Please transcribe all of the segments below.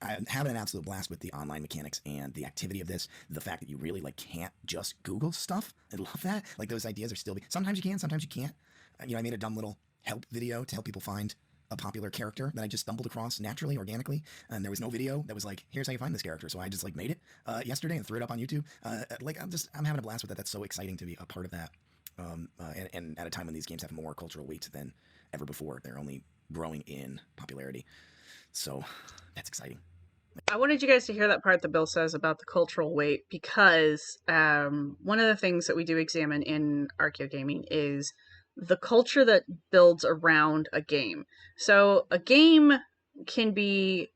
I'm having an absolute blast with the online mechanics and the activity of this. The fact that you really like can't just Google stuff. I love that. Like those ideas are still. Sometimes you can, sometimes you can't. I made a dumb little help video to help people find a popular character that I just stumbled across naturally, organically, and there was no video that was like, here's how you find this character. So I just like made it yesterday and threw it up on YouTube. I'm having a blast with that. That's so exciting to be a part of that. And at a time when these games have more cultural weight than ever before, they're only growing in popularity. So that's exciting. I wanted you guys to hear that part that Bill says about the cultural weight, because one of the things that we do examine in ArchaeoGaming is the culture that builds around a game. So a game can be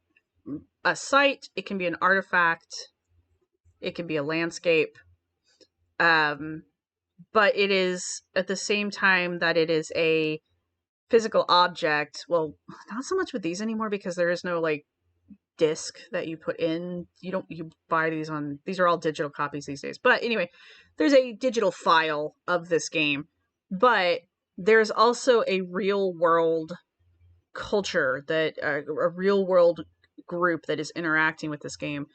a site, it can be an artifact, it can be a landscape, but it is at the same time that it is a physical object. Well, not so much with these anymore, because there is no like disc that you put in. You buy these are all digital copies these days. But anyway, there's a digital file of this game, but there's also a real world culture, that a real world group that is interacting with this game.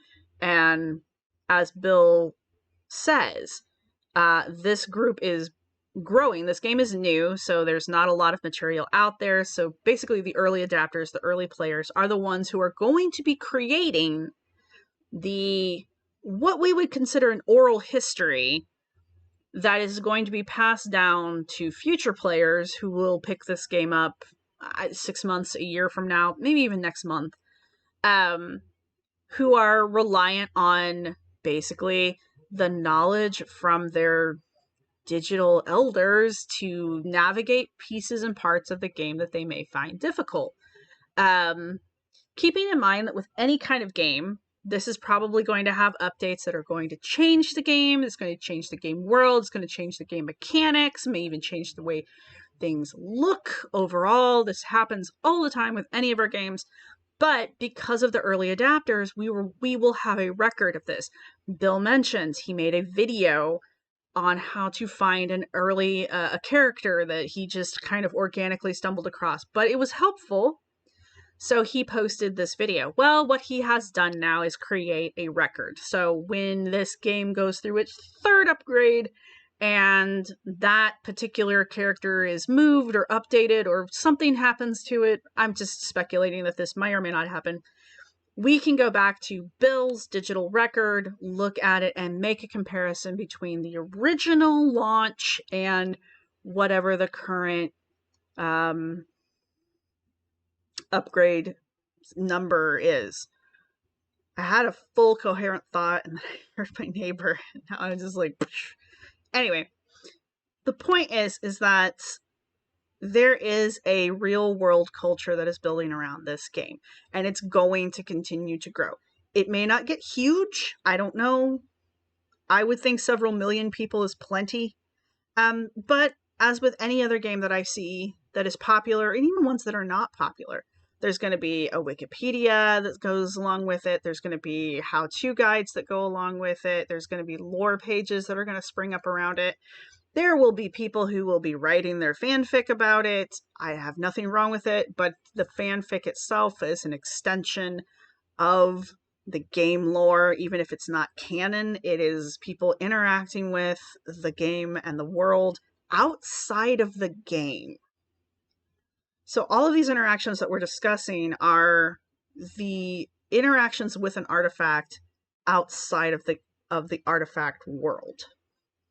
And as Bill says, this group is growing. This game is new, so there's not a lot of material out there. So basically the early adapters, the early players, are the ones who are going to be creating what we would consider an oral history that is going to be passed down to future players who will pick this game up 6 months, a year from now, maybe even next month, who are reliant on basically the knowledge from their digital elders to navigate pieces and parts of the game that they may find difficult. Keeping in mind that with any kind of game, this is probably going to have updates that are going to change the game. It's going to change the game world. It's going to change the game mechanics, may even change the way things look overall. This happens all the time with any of our games. But because of the early adapters, we will have a record of this. Bill mentioned he made a video on how to find an early a character that he just kind of organically stumbled across, but it was helpful, so he posted this video. Well, what he has done now is create a record. So when this game goes through its third upgrade and that particular character is moved or updated or something happens to it, I'm just speculating that this may or may not happen, we can go back to Bill's digital record, look at it, and make a comparison between the original launch and whatever the current upgrade number is. I had a full coherent thought, and then I heard my neighbor, and now I'm just like... Anyway, the point is that there is a real world culture that is building around this game, and it's going to continue to grow. It may not get huge. I don't know. I would think several million people is plenty. But as with any other game that I see that is popular, and even ones that are not popular, there's going to be a Wikipedia that goes along with it. There's going to be how-to guides that go along with it. There's going to be lore pages that are going to spring up around it. There will be people who will be writing their fanfic about it. I have nothing wrong with it, but the fanfic itself is an extension of the game lore. Even if it's not canon, it is people interacting with the game and the world outside of the game. So all of these interactions that we're discussing are the interactions with an artifact outside of the artifact world.